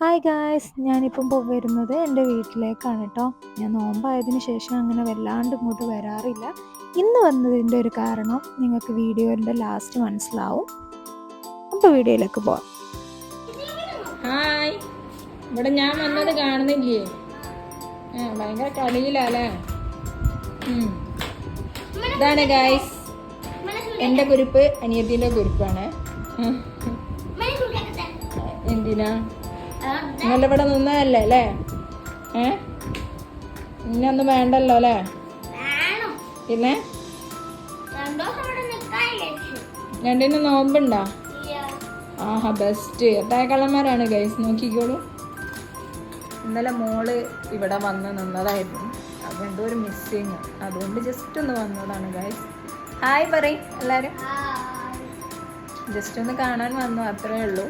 Hi guys, ഞാനിപ്പം വരുന്നത് എൻ്റെ വീട്ടിലേക്കാണ് കേട്ടോ. ഞാൻ നോമ്പായതിനു ശേഷം അങ്ങനെ വല്ലാണ്ട് ഇങ്ങോട്ട് വരാറില്ല. ഇന്ന് വന്നതിൻ്റെ ഒരു കാരണം നിങ്ങൾക്ക് വീഡിയോൻ്റെ ലാസ്റ്റ് മനസ്സിലാവും. അപ്പോൾ വീഡിയോയിലേക്ക് പോവാം. ഹായ്, ഇവിടെ ഞാൻ വന്നത് കാണുന്നില്ലേ? ഭയങ്കര കളിയിലല്ലേ? ഇതാണ് ഗായ്സ് എൻ്റെ കുരിപ്പ്, അനിയത്തിൻ്റെ കുരിപ്പാണ്. എന്തിനാ നിങ്ങളിവിടെ നിന്നതല്ലേ അല്ലേ? ഇന്നൊന്നും വേണ്ടല്ലോ അല്ലേ? പിന്നെ രണ്ടിന് നോമ്പുണ്ടോ? ആഹാ, ബെസ്റ്റ്. എട്ടായക്കള്ളന്മാരാണ് ഗൈസ്, നോക്കിക്കോളൂ. ഇന്നലെ മോള് ഇവിടെ വന്ന് നിന്നതായിരുന്നു. അപ്പോൾ എന്തോ ഒരു മിസ്സിങ്, അതുകൊണ്ട് ജസ്റ്റ് ഒന്ന് വന്നതാണ് ഗൈസ്. ഹായ് പറയും എല്ലാവരും. ജസ്റ്റ് ഒന്ന് കാണാൻ വന്നു, അത്രേ ഉള്ളൂ.